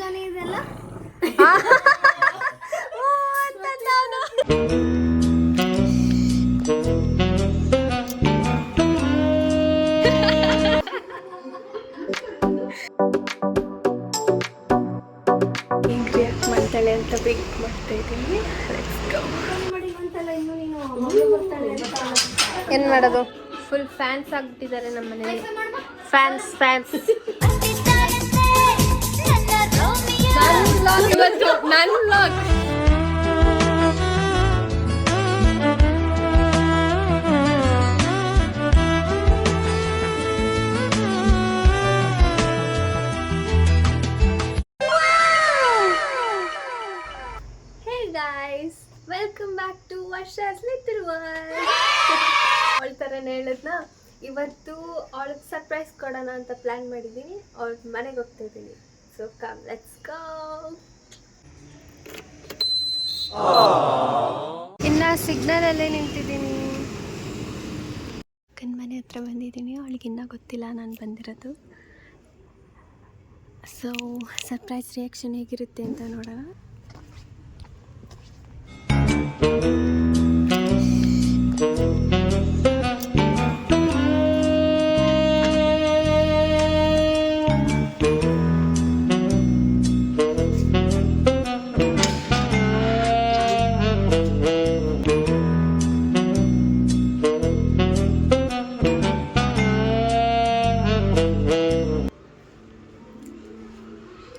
ಜಾನಿ ಇದೆಲ್ಲ ಮಾಡ್ತಾಳೆ ಅಂತ ವೇಟ್ ಮಾಡ್ತಾ ಇದ್ದೀನಿ. ಏನು ಮಾಡೋದು, ಫುಲ್ ಫ್ಯಾನ್ಸ್ ಆಗ್ಬಿಟ್ಟಿದ್ದಾರೆ ನಮ್ಮ ಮನೇಲಿ. ಫ್ಯಾನ್ಸ್ ನನ್ನ vlog. Guys, welcome back to Varsha's Little World. ಅವಳ ಥರನೇ ಹೇಳಿದ್ನ, ಇವತ್ತು ಅವಳಿಗೆ ಸರ್ಪ್ರೈಸ್ ಕೊಡೋಣ ಅಂತ ಪ್ಲ್ಯಾನ್ ಮಾಡಿದ್ದೀನಿ. ಅವಳ ಮನೆಗೆ ಹೋಗ್ತಾ ಇದ್ದೀನಿ. So come let's go. ಇನ್ನು ಸಿಗ್ನಲಲ್ಲೇ ನಿಂತಿದ್ದೀನಿ. ಅಕ್ಕನ ಮನೆ ಹತ್ರ ಬಂದಿದ್ದೀನಿ. ಅವಳಿಗಿನ್ನ ಗೊತ್ತಿಲ್ಲ ನಾನು ಬಂದಿರೋದು. ಸೊ ಸರ್ಪ್ರೈಸ್ ರಿಯಾಕ್ಷನ್ ಹೇಗಿರುತ್ತೆ ಅಂತ ನೋಡೋಣ.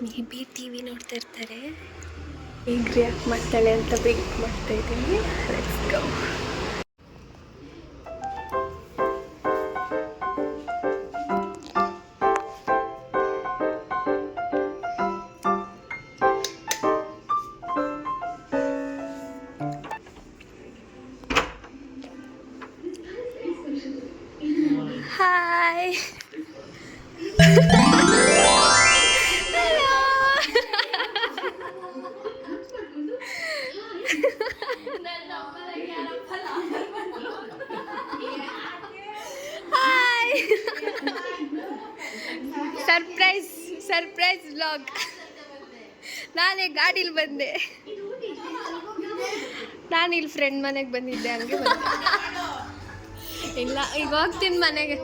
ಮೇಬಿ ಟಿ ವಿ ನೋಡ್ತಾ ಇರ್ತಾರೆ. ಈಗ ರಿಯಾಕ್ಟ್ ಮಾಡ್ತಾಳೆ ಅಂತ ವೇಟ್ ಮಾಡ್ತಾ ಇದ್ದೀನಿ. Let's go. Hi. Surprise vlog. ನಾನೇ ಗಾಡೀಲಿ ಬಂದೆ. ನಾನು ಇಲ್ಲಿ ಫ್ರೆಂಡ್ ಮನೆಗೆ ಬಂದಿದ್ದೆ, ಹಂಗೆ ಬಂದೆ. ಇಲ್ಲ, ಈಗ ಹೋಗ್ತೀನಿ ಮನೆಗೆ.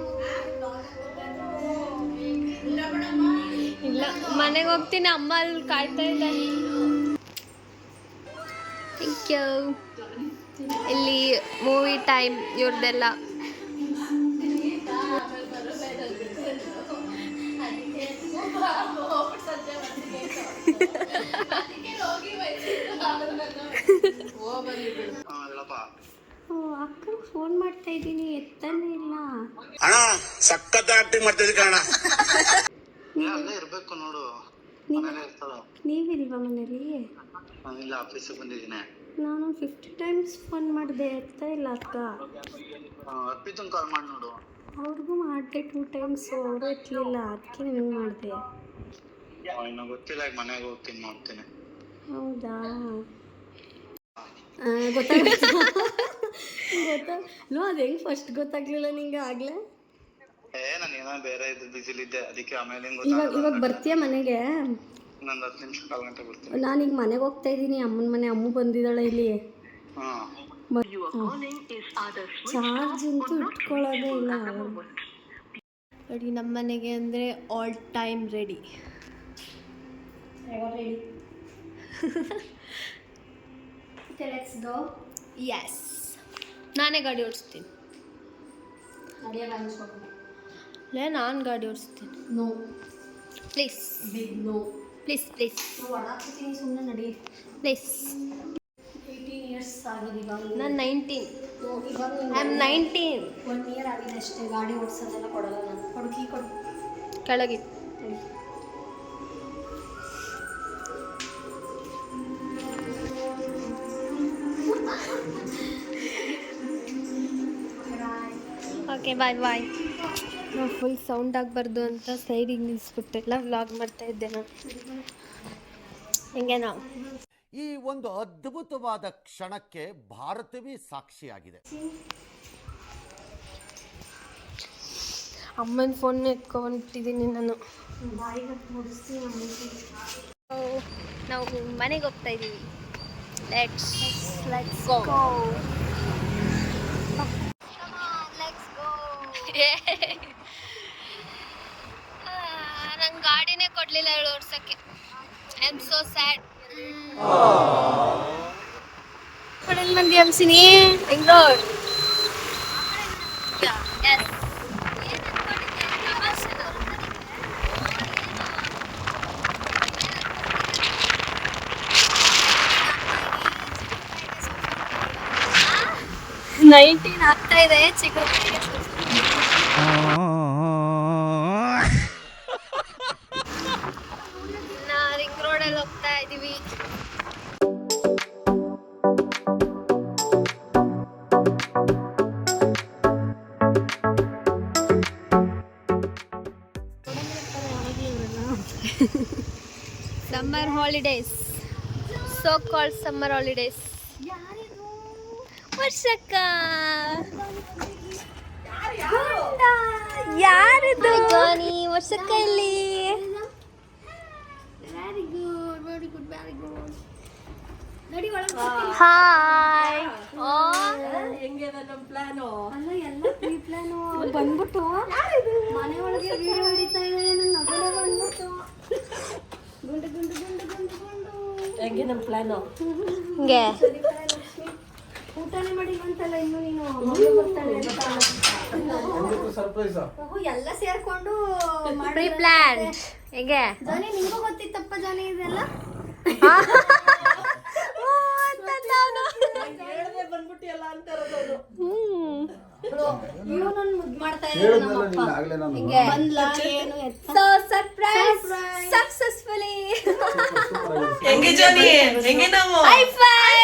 ಇಲ್ಲ, ಮನೆಗೆ ಹೋಗ್ತೀನಿ. ಅಮ್ಮ ಅಲ್ಲಿ ಕಾಯ್ತಾ ಇದ್ದಾರೆ. Thank you. ಇಲ್ಲಿ ಮೂವಿ ಟೈಮ್ ಇವ್ರದ್ದೆಲ್ಲ. ಅಕ್ಕ ಫೋನ್ ಮಾಡ್ತಾ ಇದ್ದೀನಿ, ಎತ್ತಾನೆ ಇಲ್ಲ. ಅಣ್ಣ ಸಖತ್ ಆಕ್ಟಿಂಗ್ ಮಾಡ್ತಿದ್ದೆ ಕಣ. ಇರ್ಬೇಕು ನೋಡು. ನೀವಿಲ್ವಾ ಮನೇಲಿ? ಇಲ್ಲ, ಆಫೀಸಿಗೆ ಬಂದಿದ್ದೀನಿ. ನಾನು 50 ಟೈಮ್ಸ್ ಫೋನ್ ಮಾಡಿದೆ, ಎತ್ತಾ ಇಲ್ಲ ಅಕ್ಕ. ಅರ್ಪಿತಂಗೆ ಕಾಲ್ ಮಾಡಿ ನೋಡು. ಅವ್ರಿಗೂ ಮಾಡಿದೆ 2 ಟೈಮ್ಸ್, ಅವರು ಎತ್ತಲಿಲ್ಲ. ಅದಕ್ಕೆ ನಿನಗೆ ಮಾಡಿದೆ. ಇನ್ನು ಗೊತ್ತಿಲ್ಲ, ಈಗ ಮನೆಗೆ ಹೋಗ್ತೀನಿ, ನೋಡ್ತೀನಿ. ಹೌದಾ? ಗೊತ್ತಾಗ್ಲೋ, ಅದು ಹೆಂಗೆ ಫಸ್ಟ್ ಗೊತ್ತಾಗ್ಲಿಲ್ಲ ನಿಂಗೆ ಆಗಲೇ? ನಾನು ಏನೋ ಬೇರೆ ಇದು ಬಿಸಿಲಿದ್ದೆ, ಅದಕ್ಕೆ ಆಮೇಲೆ ಇವಾಗ ಬರ್ತೀಯ ಮನೆಗೆ? ಇನ್ನೊಂದು 10 ನಿಮಿಷ, 1/4 ಗಂಟೆ ಬರ್ತೀನಿ. ನಾನೀಗ ಮನೆಗೆ ಹೋಗ್ತಾ ಇದ್ದೀನಿ. ಅಮ್ಮನ ಮನೆ. ಅಮ್ಮ ಬಂದಿದ್ದಾಳೆ ಇಲ್ಲಿ. ಚಾರ್ಜ್ ಅಂತೂ ಇಟ್ಕೊಳ್ಳೋದೇ ಇಲ್ಲ ನೋಡಿ. ನಮ್ಮ ಮನೆಗೆ ಅಂದರೆ all time ready. Let's go. Yes, ನಾನೇ ಗಾಡಿ ಓಡಿಸ್ತೀನಿ. ನಾನು ಗಾಡಿ ಓಡಿಸ್ತೀನಿ. No please, no please please. ಸುಮ್ಮನೆ ನಡಿ ಪ್ಲೀಸ್. 18 ಇಯರ್ಸ್ ಆಗಿದೆ ಇವಾಗ. ನಾನು 19. I am 19. 1 ಇಯರ್ ಆಗಿದೆ ಅಷ್ಟೇ. ಗಾಡಿ ಓಡಿಸೋದೆಲ್ಲ ಕೊಡಲ್ಲ ನಾನು. ಕೊಡುಕಿ ಕೊಡು. ಕೆಳಗೆ ಓಕೆ, ಬಾಯ್ ಬಾಯ್. ನಾವು ಫುಲ್ ಸೌಂಡ್ ಆಗಬಾರ್ದು ಅಂತ ಸೈಡಿಗೆ ನಿಲ್ಲಿಸ್ಬಿಟ್ಟೆಲ್ಲ ವ್ಲಾಗ್ ಮಾಡ್ತಾ ಇದ್ದೆ ನಾನು. ಹೆಂಗೆ ನಾವು ಈ ಒಂದು ಅದ್ಭುತವಾದ ಕ್ಷಣಕ್ಕೆ ಭಾರತವೇ ಸಾಕ್ಷಿಯಾಗಿದೆ. ಅಮ್ಮನ ಫೋನ್ ಎತ್ಕೊಂಡಿದ್ದೀನಿ ನಾನು. ನಾವು ಮನೆಗೆ ಹೋಗ್ತಾ ಇದ್ದೀವಿ. Let's go. ಗೋ. ನಂಗೆ ಗಾಡಿನೇ ಕೊಡ್ಲಿಲ್ಲ ಹೇಳು ಓಡ್ಸಕ್ಕೆ. I am so sad. ಕಡೆಯಿಂದ ಬಂದಿ ಹಂಸಿನಿ ಬೆಂಗಳೂರು. ನೈನ್ಟೀನ್ ಆಗ್ತಾ ಇದೆ ಚಿಕ್ಕ ರಿಂಗ್ ರೋಡಲ್ಲಿ ಹೋಗ್ತಾ ಇದೀವಿ. Summer holidays, so called summer holidays. ವರ್ಷಕ್ಕ ಯಾರಿದು ಜಾನಿ? ವರ್ಷಕ್ಕ ಇಲ್ಲಿ ಹಾಯ್. ಹೆಂಗಿದೆ ನಮ್ಮ ಪ್ಲಾನು? ಅಲ್ಲ ಎಲ್ಲ ಪ್ರೀ ಪ್ಲಾನು ಬಂದ್ಬಿಟ್ಟು ಮನೆ ಒಳಗೆ ವಿಡಿಯೋ ಹಿಡಿತಾ ಇದ್ದಾರೆ. ನನ್ನ ಮಗನೇ ಬಂದ್ಬಿಟ್ಟು ಗುಂಡು ಗುಂಡು ಗುಂಡು ಗುಂಡು ಗುಂಡು. ಹೆಂಗೆ ನಮ್ಮ ಪ್ಲಾನು? ಹಿಂಗೆ ಊಟನೇ ಮಾಡಿ ಬಂತಲ್ಲ ಇನ್ನು ನೀನು. ಮಮ್ಮಿ ಬರ್ತಾಳೆ ಎಲ್ಲ ಸೇರ್ಕೊಂಡು ಪ್ರೀ ಪ್ಲಾನ್. ಹೇಗೆ ಜಾನಿ ನಿಂಗೂ ಗೊತ್ತಿತ್ತಪ್ಪ ಜಾನಿ ಇದೆಲ್ಲ? ಇವನು ಮುದ್ದು ಮಾಡ್ತಾ ಇದ್ದಾರೆ ನಮ್ಮಪ್ಪ. ಹಿಂಗೆ ಬಂದ್ಲಾ ಏನು ಎತ್ತ? So surprise successfully. ಹೆಂಗೆ ಜಾನಿ? ಹೆಂಗೆ ನಾವು? Hi fi.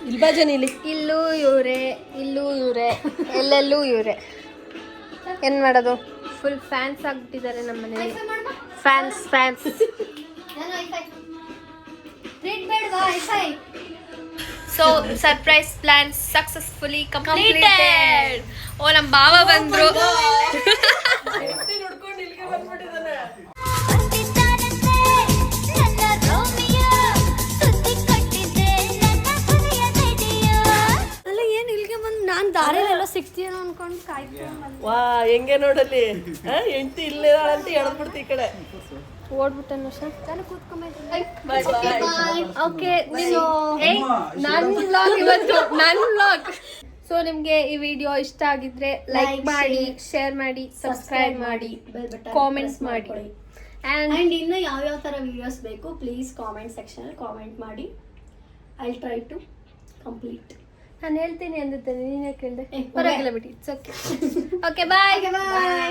ಇಲ್ಲಿ ಬಾ ಜಾನಿ ಇಲ್ಲಿ. ಇಲ್ಲೂ ಇವ್ರೆ, ಇಲ್ಲೂ ಇವ್ರೆ, ಎಲ್ಲೆಲ್ಲೂ ಇವ್ರೆ. ಏನ್ ಮಾಡೋದು? ಫುಲ್ ಫ್ಯಾನ್ಸ್ ಆಗ್ಬಿಟ್ಟಿದ್ದಾರೆ ನಮ್ಮ ಮನೇಲಿ. Fans fans. ನಾನು ವೈಫೈ ಟ್ರೀಟ್ ಬೇಡವಾ? Wifey so surprise plan successfully completed. ಓ ನಮ್ಮ ಬಾವ ಬಂದ್ರು. ನೋಡ್ಕೊಂಡು ಇಲ್ಲಿಗೆ ಬಂದ್ಬಿಟ್ಟಿದ್ದಾನೆ. ಅಲ್ಲ ಏನು ಇಲ್ಲಿಗೆ ಬಂದು ನಾನು ದಾರಿಯಲ್ಲೆಲ್ಲ ಸಿಗ್ತೀನೋ ಅನ್ಕೊಂಡು ಕಾಯ್ಕೊಂಡು ವಾ ಹೆಂಗೆ ನೋಡಲ್ಲಿ ಹೆಂಡತಿ ಇಲ್ಲೇ ಅಂತ ಹೇಳ್ಬಿಡ್ತಿ ಈ ಕಡೆ. ಓಡ್ಬಿಟ್ಟನು ಸರ್. ನಾನು ಕೂತ್ಕೊಂಬೇಕು. ಬಾಯ್ ಬಾಯ್. ಓಕೆ ನನ್ನ ವ್ಲಾಗ್ ಇವತ್ತು ನನ್ನ ವ್ಲಾಗ್. ಸೊ ನಿಮಗೆ ಈ ವಿಡಿಯೋ ಇಷ್ಟ ಆಗಿದ್ರೆ ಲೈಕ್ ಮಾಡಿ, ಶೇರ್ ಮಾಡಿ, ಸಬ್ಸ್ಕ್ರೈಬ್ ಮಾಡಿ, ಕಾಮೆಂಟ್ಸ್ ಮಾಡಿ. ಆ್ಯಂಡ್ ಇನ್ನು ಯಾವ್ಯಾವ ಥರ ವೀಡಿಯೋಸ್ ಬೇಕು ಪ್ಲೀಸ್ ಕಾಮೆಂಟ್ ಸೆಕ್ಷನಲ್ಲಿ ಕಾಮೆಂಟ್ ಮಾಡಿ. I try to complete. ನಾನು ಹೇಳ್ತೀನಿ ಅಂದಿದ್ದೇನೆ, ನೀನೇ ಕೇಳಿದೆ. ಏ, ಹೊರಗೆಲ್ಲ ಬಿಡಿ. It's okay. Okay bye. Bye.